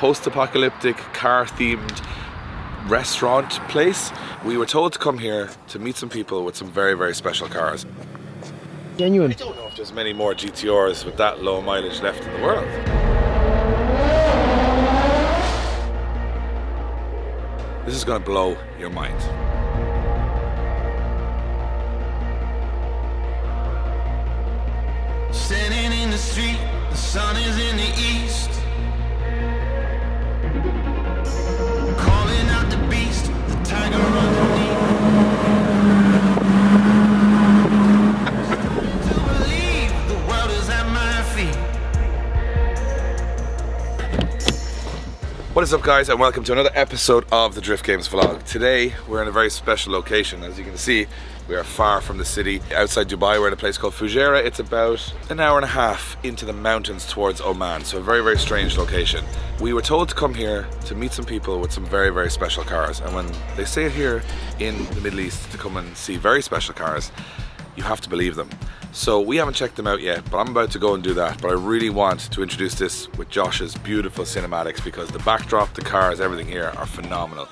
post-apocalyptic car-themed restaurant place. We were told to come here to meet some people with some very, very special cars. Genuine. I don't know if there's many more GTRs with that low mileage left in the world. This is going to blow your mind. Standing in the street, the sun is in the east. Calling out the beast, the tiger underneath. To believe the world is at my feet. What is up, guys, and welcome to another episode of the Drift Games vlog. Today we're in a very special location. As you can see, we are far from the city. Outside Dubai, we're in a place called Fujairah. It's about an hour and a half into the mountains towards Oman, so a very, very strange location. We were told to come here to meet some people with some very, very special cars, and when they say it here in the Middle East to come and see very special cars, you have to believe them. So we haven't checked them out yet, but I'm about to go and do that. But I really want to introduce this with Josh's beautiful cinematics, because the backdrop, the cars, everything here are phenomenal.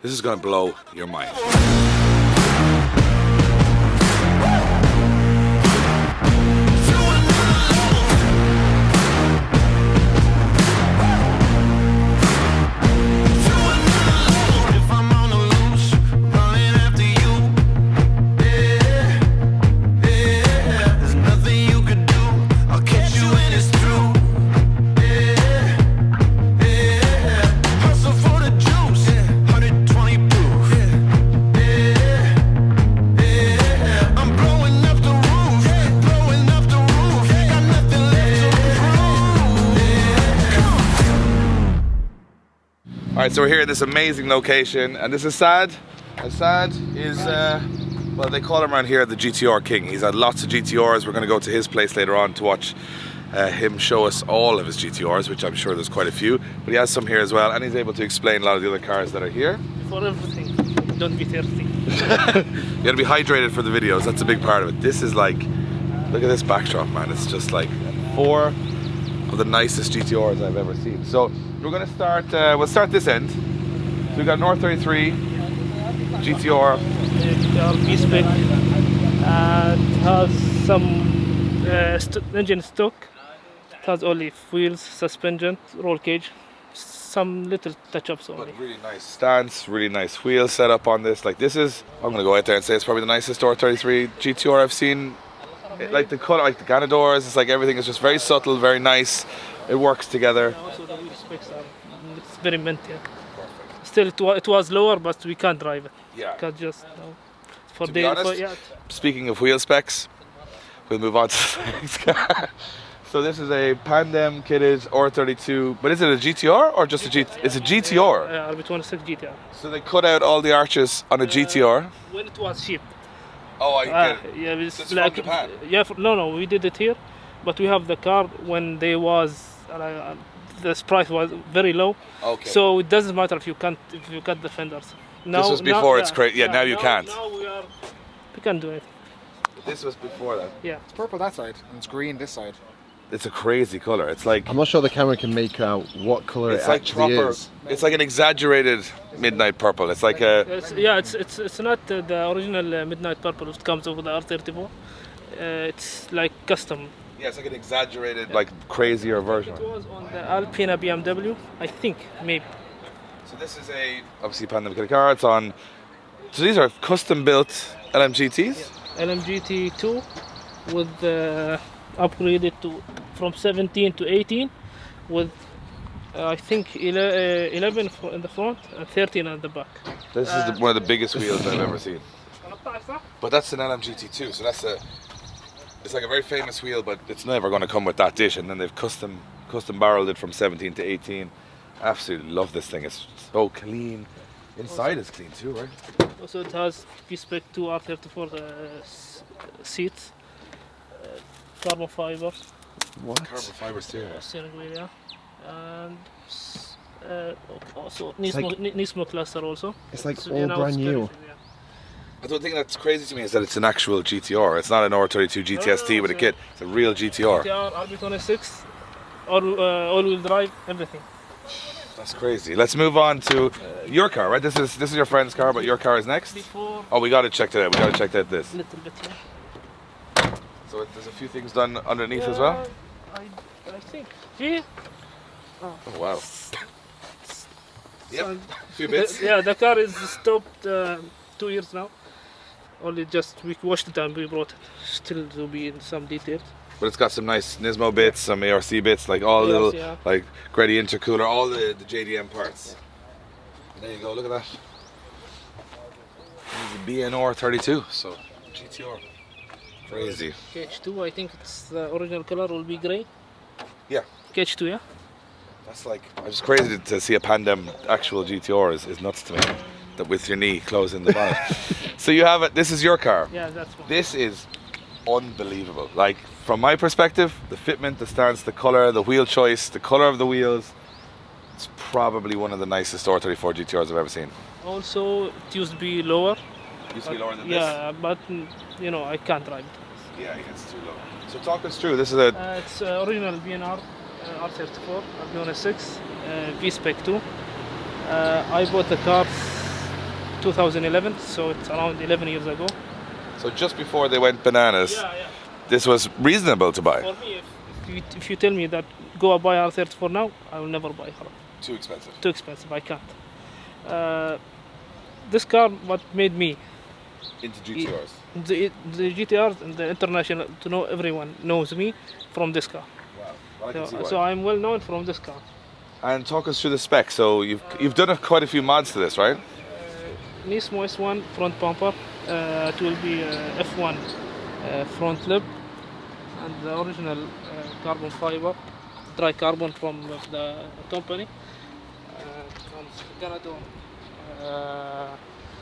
This is going to blow your mind. Alright, so we're here at this amazing location, and this is Saad. And Saad is, well, they call him around here the GTR King. He's had lots of GTRs. We're going to go to his place later on to watch him show us all of his GTRs, which I'm sure there's quite a few. But he has some here as well, and he's able to explain a lot of the other cars that are here. For everything, don't be thirsty. You gotta be hydrated for the videos, that's a big part of it. This is like, look at this backdrop, man. It's just like four of the nicest GTRs I've ever seen. So we're gonna start, we'll start this end. So we've got an R33 GTR. GTR B-Spec. It has some engine stock. It has only wheels, suspension, roll cage, some little touch-ups only. But really nice stance, really nice wheel setup on this. Like, this is, I'm gonna go out there and say it's probably the nicest R33 GTR I've seen. Like the color, like the Ganadors, it's like everything is just very subtle, very nice. It works together. Also the wheel specs are, it's very mint, yeah. Still it was lower, but we can't drive it. Yeah. Because just for To be honest, yeah. Speaking of wheel specs, we'll move on to the next car. So this is a pandem kitted R32, but is it a GTR or just a GTR? It's a GTR. R26 GTR. So they cut out all the arches on a GTR. When it was cheap. Oh, I get it. Yeah, it's This like from Japan? yeah. No, we did it here, but we have the car when they was the price was very low. Okay. So it doesn't matter if you cut the fenders. Now, This was before it's yeah, crazy. Yeah, now you can't. Now we can do it. This was before that. Yeah. It's purple that side, and it's green this side. It's a crazy color. It's like, I'm not sure the camera can make out what color it's it like actually proper. is. It's like an exaggerated midnight purple. It's like a. It's not the original midnight purple. It comes with the R34. It's like custom. Yeah, it's like an exaggerated, like crazier version. It was on the Alpina BMW, I think, maybe. So this is a obviously pandem kitted car. It's on. So these are custom built LMGTs. LMGT2 with upgraded to from 17 to 18 with I think 11 in the front and 13 at the back. This is one of the biggest wheels I've ever seen. But that's an LMGT2, so that's a. It's like a very famous wheel, but it's never going to come with that dish. And then they've custom barreled it from 17 to 18. Absolutely love this thing. It's so clean. Inside is clean too, right? Also, it has B-Spec 2 R34 seats, carbon fiber. What? Carbon fiber steering wheel, yeah. And also Nismo cluster also. It's like So, all brand new. Yeah. I don't think that's crazy to me is that it's an actual GTR. It's not an R32 GTST with a kit. It's a real GTR. GTR, RB26, all-wheel drive, everything. That's crazy. Let's move on to your car, right? This is your friend's car, but your car is next. Before Oh, we got to check that out. We got to check out this. little bit. So there's a few things done underneath as well. I think. Yeah. Oh wow. Yep. A few bits. Yeah, the car is stopped 2 years now. Only just we washed it and we brought it. Still to be in some details. But it's got some nice Nismo bits, some ARC bits, like all little, yeah. like Grady intercooler, all the JDM parts. And there you go, look at that. It's a BNR 32, so GTR. Crazy. KH2, I think it's the original color will be grey. Yeah. KH2, yeah? That's like, I'm just crazy to see a Pandem actual GTR is nuts to me. That with your knee closing the bonnet. So you have it, this is your car. Yeah, that's one. This is unbelievable. Like, from my perspective, the fitment, the stance, the color, the wheel choice, the color of the wheels, it's probably one of the nicest R34 GTRs I've ever seen. Also, it used to be lower. Used to be lower than this? Yeah, but you know, I can't drive it. Yeah, it's too low. So talk us through, this is a... It's original BNR R34, Aviona 6, V-Spec 2. I bought the car 2011, so it's around 11 years ago. So just before they went bananas, Yeah. this was reasonable to buy. For me, if you tell me that go and buy R34 now, I will never buy her. Too expensive. Too expensive, I can't. This car, what made me Into GTRs. the GTR and the international, to know everyone knows me from this car. Wow. Well, I can see why. So I'm well known from this car. And talk us through the specs. So you've done quite a few mods to this, right? Nismo S1 front bumper. It will be F1 front lip, and the original carbon fiber, dry carbon from the company. Comes Ganadon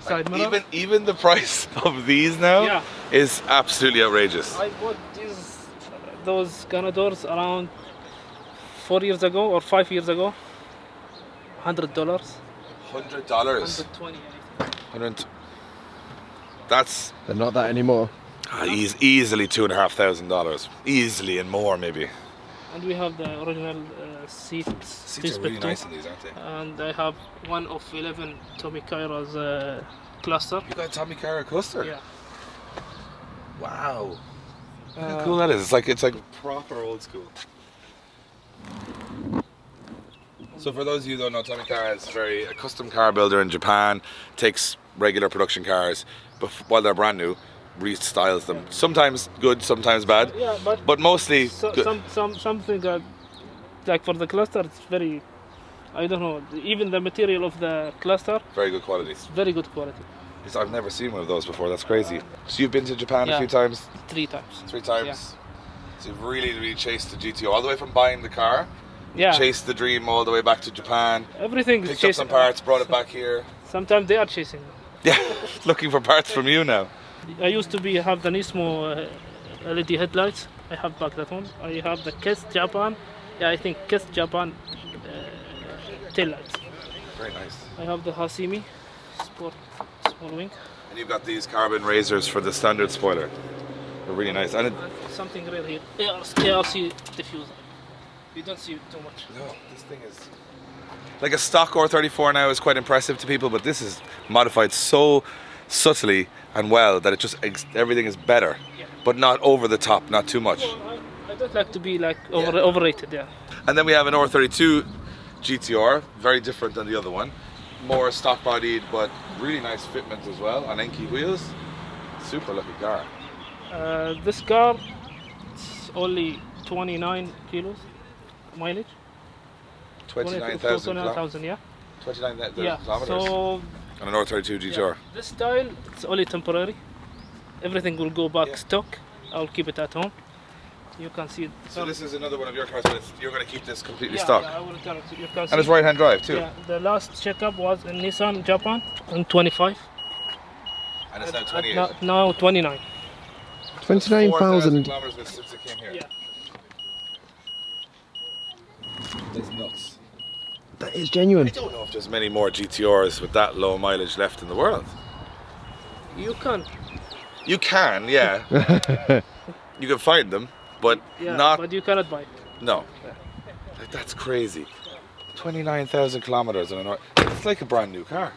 side mirror. Even the price of these now Yeah. is absolutely outrageous. I bought those Ganadors around 4 years ago or 5 years ago. $100. $100. 120. 100. That's They're not that anymore. easily $2,500. Easily, and more maybe. And we have the original seats. Seats are really nice in these, aren't they? And I have one of 11 Tommy Kaira's cluster. You got Tommy Cara cluster. Yeah. Wow. How cool that is. It's like proper old school. So for those of you who don't know, Tommy Cara is a custom car builder in Japan. Takes regular production cars, but while they're brand new, restyles them. Sometimes good, sometimes bad. Yeah, but mostly good. something like for the cluster, it's very, I don't know, even the material of the cluster, Very good quality. it's very good quality. I've never seen one of those before. That's crazy. So you've been to Japan a Yeah. few times? 3 times. 3 times. So you've really chased the GTO all the way from buying the car. Yeah. Chased the dream all the way back to Japan. Everything is Picked up some parts, brought it back here. Sometimes they are chasing. Yeah, looking for parts from you now. I used to have the Nismo LED headlights. I have back that one. I have the Kiss Japan. Yeah, I think Kiss Japan tail lights. Very nice. I have the Hasimi Sport small wing. And you've got these carbon razors for the standard spoiler. They're really nice. And And something rare here. ARC diffuser. You don't see it too much. no, this thing is like a stock R34 now is quite impressive to people, but this is modified so subtly and well that everything is better, but not over the top, not too much. Well, I don't like to be like overrated. Yeah. And then we have an R32 GTR, very different than the other one. More stock bodied, but really nice fitment as well, on Enki wheels. Super lucky car. This car, it's only 29 kilos mileage. 29,000 29,000, yeah. 29,000 Yeah. kilometers So on an R32 GTR. this style, it's only temporary. Everything will go back stock. I'll keep it at home. You can see it. So this is another one of your cars, but you're going to keep this completely Yeah, stock. yeah, I will tell it. You can And see. it's right-hand drive too. Yeah, the last checkup was in Nissan Japan in 25. And it's now 28. Now 29. 29,000. kilometers since it came here. Yeah. That's nuts. That is genuine. I don't know if there's many more GTRs with that low mileage left in the world. You can. You can, yeah. You can find them, but Yeah, not. but you cannot buy it. No. Like, that's crazy. 29,000 kilometers on an hour. It's like a brand new car.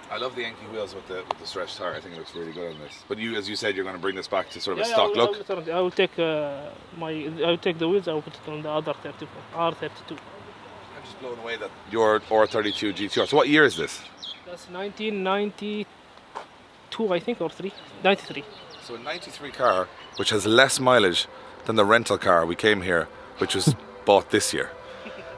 I love the Yankee wheels with the stretched tire. I think it looks really good on this. But you, as you said, you're going to bring this back to sort of a stock look. I will take I will take the wheels. I will put it on the other R32. I'm just blown away that your R32 GTR. So what year is this? That's 1992, I think, or 93. So a 93 car, which has less mileage than the rental car we came here, which was bought this year,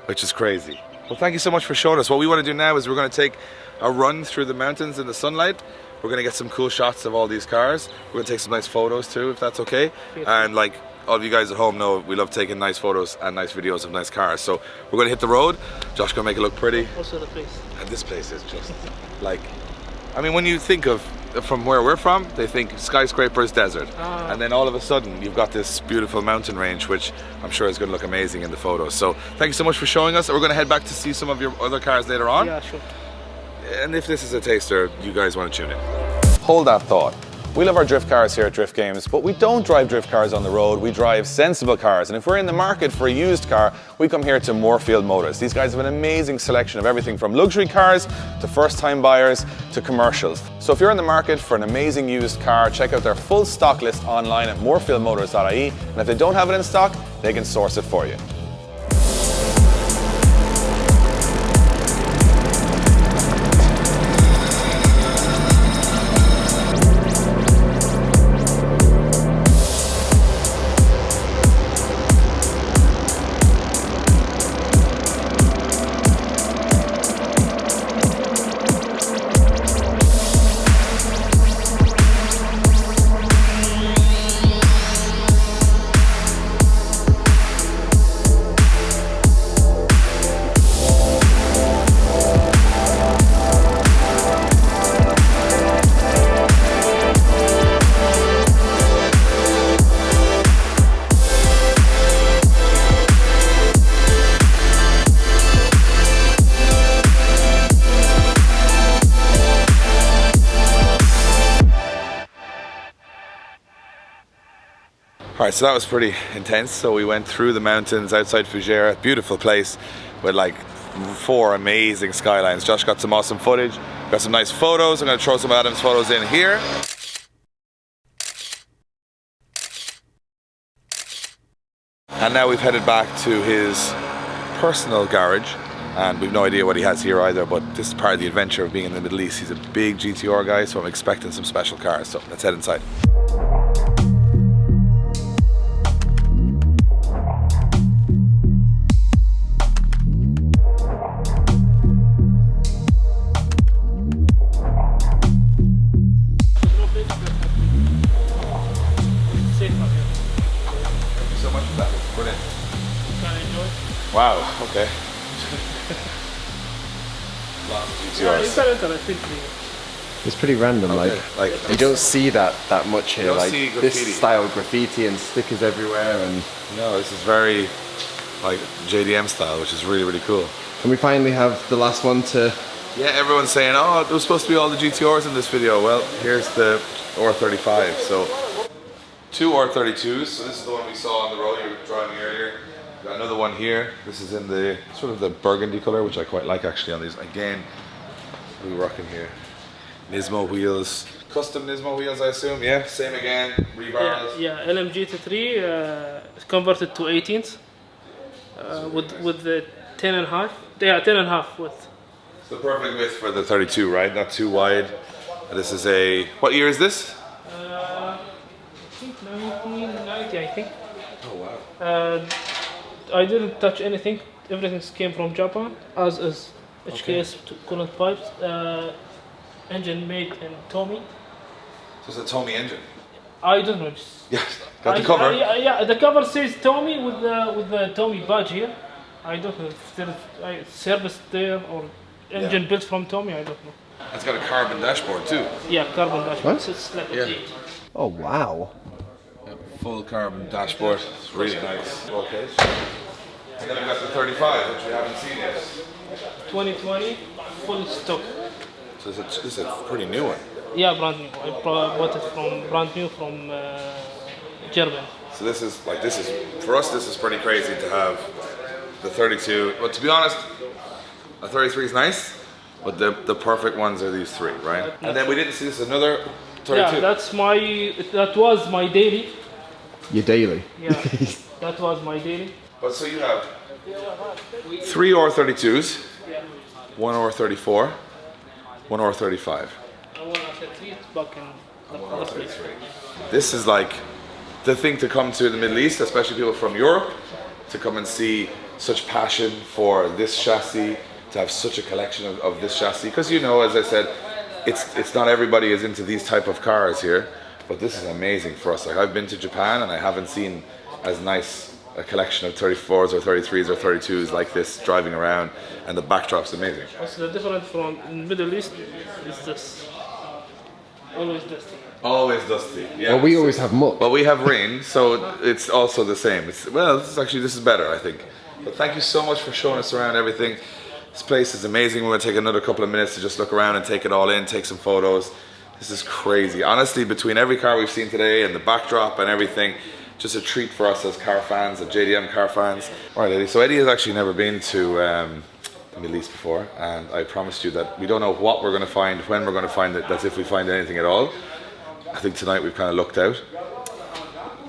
which is crazy. Well, thank you so much for showing us. What we want to do now is we're going to take a run through the mountains in the sunlight. We're going to get some cool shots of all these cars. We're going to take some nice photos too, if that's okay. And like all of you guys at home know, we love taking nice photos and nice videos of nice cars. So we're going to hit the road. Josh going to make it look pretty. Also the place. And this place is just like, I mean, when you think of from where we're from, they think skyscrapers, desert. And then all of a sudden you've got this beautiful mountain range, which I'm sure is going to look amazing in the photos. So thank you so much for showing us. We're going to head back to see some of your other cars later on. Yeah, sure. And if this is a taster, you guys want to tune in. Hold that thought. We love our drift cars here at Drift Games, but we don't drive drift cars on the road, we drive sensible cars. And if we're in the market for a used car, we come here to Moorfield Motors. These guys have an amazing selection of everything from luxury cars to first-time buyers to commercials. So if you're in the market for an amazing used car, check out their full stock list online at moorfieldmotors.ie. And if they don't have it in stock, they can source it for you. Alright, so that was pretty intense. So we went through the mountains outside Fougères, beautiful place with like 4 amazing skylines. Josh got some awesome footage, got some nice photos. I'm going to throw some of Adam's photos in here. And now we've headed back to his personal garage, and we've no idea what he has here either, but this is part of the adventure of being in the Middle East. He's a big GTR guy, so I'm expecting some special cars. So let's head inside. Wow, okay. It's pretty random, okay. like you don't see that much here. Like see this style graffiti and stickers everywhere, and no, this is very like JDM style, which is really, really cool. And we finally have the last one to. Yeah, everyone's saying, oh, there was supposed to be all the GTRs in this video. Well, here's the R35. So 2 R32s. So this is the one we saw on the road you were driving earlier. Got another one here. This is in the sort of the burgundy color, which I quite like actually on these. Again, what are we rocking here? Nismo wheels, custom Nismo wheels, I assume. Yeah, same again. Rebars. Yeah, LMGT3 converted to 18s with the 10.5. Yeah, 10.5 width. It's the perfect width for the 32, right? Not too wide. This is a. What year is this? I think 1990. I think. Oh wow. I didn't touch anything. Everything came from Japan, as is HKS coolant pipes. Engine made in Tommy. So it's a Tommy engine. I don't know. Yes. Got the cover. Yeah, the cover says Tommy with the Tommy badge here. I don't know if there is service there or engine built from Tommy. I don't know. It's got a carbon dashboard too. Yeah, carbon dashboard. What? It's like Yeah. a Jeep. Oh wow! Full carbon dashboard. It's really nice. Okay. And then we've got the 35, which we haven't seen yet. 2020, full stock. So this is a pretty new one. Yeah, brand new. I bought it from brand new from Germany. So this is for us. This is pretty crazy to have the 32. But to be honest, A 33 is nice, but the perfect ones are these three, right? And then we didn't see this another 32. Yeah, that was my daily. Your daily. Yeah, that was my daily. But so you have 3 R32s, 1 R34, 1 R35. I want to three back in the place. This is like the thing to come to in the Middle East, especially people from Europe, to come and see such passion for this chassis, to have such a collection of this chassis. Because you know, as I said, it's not everybody is into these type of cars here, but this is amazing for us. Like I've been to Japan and I haven't seen as nice a collection of 34s or 33s or 32s like this driving around, and the backdrop's amazing. Also, the difference from Middle East is this. Always dusty. Always dusty. Yeah. Well, we always have muck. But we have rain, so it's also the same. This is better, I think. But thank you so much for showing us around everything. This place is amazing. We're going to take another couple of minutes to just look around and take it all in, take some photos. This is crazy. Honestly, between every car we've seen today and the backdrop and everything, just a treat for us as car fans, as JDM car fans. All right, Eddie. So Eddie has actually never been to the Middle East before, and I promised you that we don't know what we're going to find, when we're going to find it. That's if we find anything at all. I think tonight we've kind of looked out.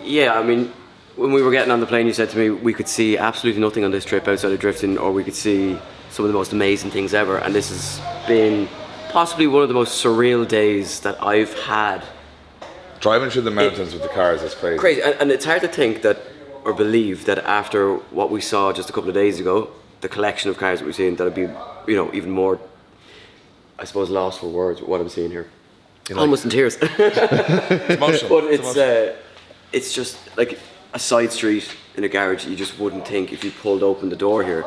Yeah, I mean, when we were getting on the plane, you said to me we could see absolutely nothing on this trip outside of drifting, or we could see some of the most amazing things ever. And this has been possibly one of the most surreal days that I've had. Driving through the mountains with the cars is crazy. Crazy, and it's hard to think that, or believe that after what we saw just a couple of days ago, the collection of cars that we've seen, that'd be, you know, even more, I suppose, lost for words with what I'm seeing here. Almost in tears. It's emotional. But it's just like a side street in a garage. You just wouldn't think if you pulled open the door here,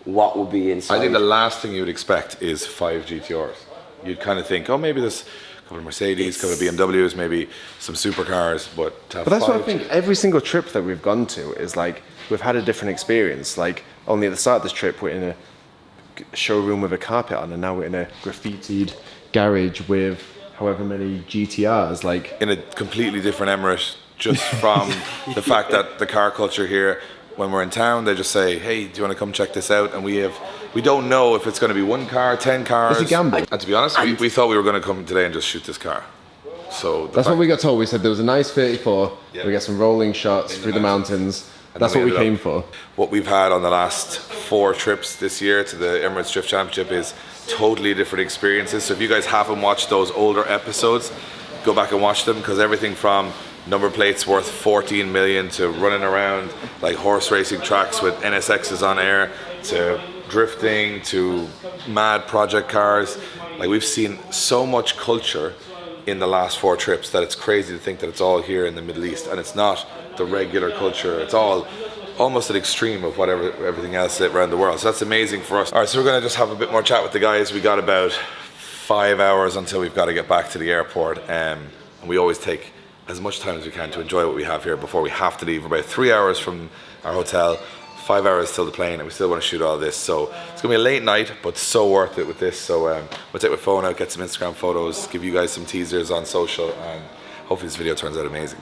what would be inside. I think the last thing you'd expect is 5 GTRs. You'd kind of think, oh, maybe there's a couple of Mercedes, a couple of BMWs, maybe some supercars, but to have But that's what I 5 think. Every single trip that we've gone to is like we've had a different experience. Like only at the start of this trip, we're in a showroom with a carpet on, and now we're in a graffitied garage with however many GTRs. Like in a completely different emirate, just from the fact that the car culture here, when we're in town, they just say, hey, do you want to come check this out? And we don't know if it's going to be 1 car, 10 cars. It's a gamble. And to be honest, we thought we were going to come today and just shoot this car. So that's what we got told. We said there was a nice 34. Yeah. We get some rolling shots through the mountains. And That's then what we ended came up- for. What we've had on the last 4 trips this year to the Emirates Drift Championship is totally different experiences. So if you guys haven't watched those older episodes, go back and watch them, because everything from number plates worth 14 million to running around like horse racing tracks with NSXs on air to drifting to mad project cars. Like we've seen so much culture in the last 4 trips that it's crazy to think that it's all here in the Middle East, and it's not the regular culture. It's all almost an extreme of whatever everything else around the world. So that's amazing for us. All right, so we're going to just have a bit more chat with the guys. We got about 5 hours until we've got to get back to the airport, and we always take as much time as we can to enjoy what we have here before we have to leave. We're about 3 hours from our hotel, 5 hours till the plane, and we still want to shoot all this. So it's going to be a late night, but so worth it with this. So we'll take my phone out, get some Instagram photos, give you guys some teasers on social, and hopefully this video turns out amazing.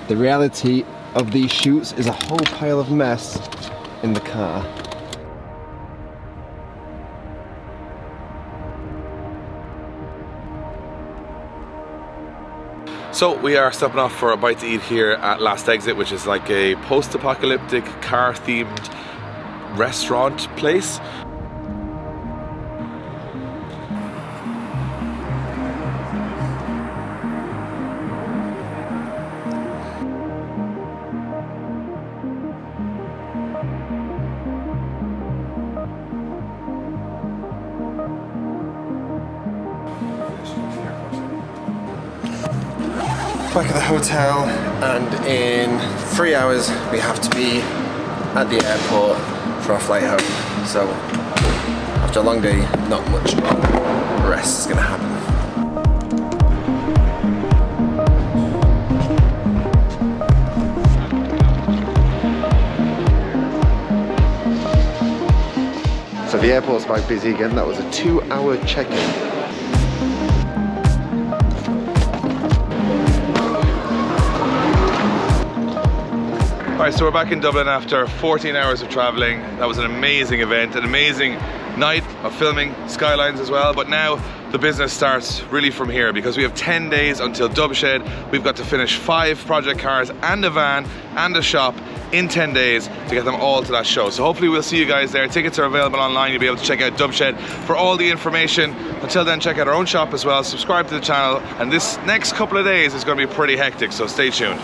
The reality of these shoots is a whole pile of mess in the car. So we are stopping off for a bite to eat here at Last Exit, which is like a post-apocalyptic car-themed restaurant place. Back at the hotel, and in 3 hours we have to be at the airport for our flight home. So after a long day, not much rest is going to happen. So the The airport's back busy again. That was a 2-hour check-in. Alright, so we're back in Dublin after 14 hours of travelling. That was an amazing event, an amazing night of filming Skylines as well. But now the business starts really from here, because we have 10 days until Dubshed. We've got to finish 5 project cars and a van and a shop in 10 days to get them all to that show. So hopefully we'll see you guys there. Tickets are available online. You'll be able to check out Dubshed for all the information. Until then, check out our own shop as well. Subscribe to the channel. And this next couple of days is going to be pretty hectic, so stay tuned.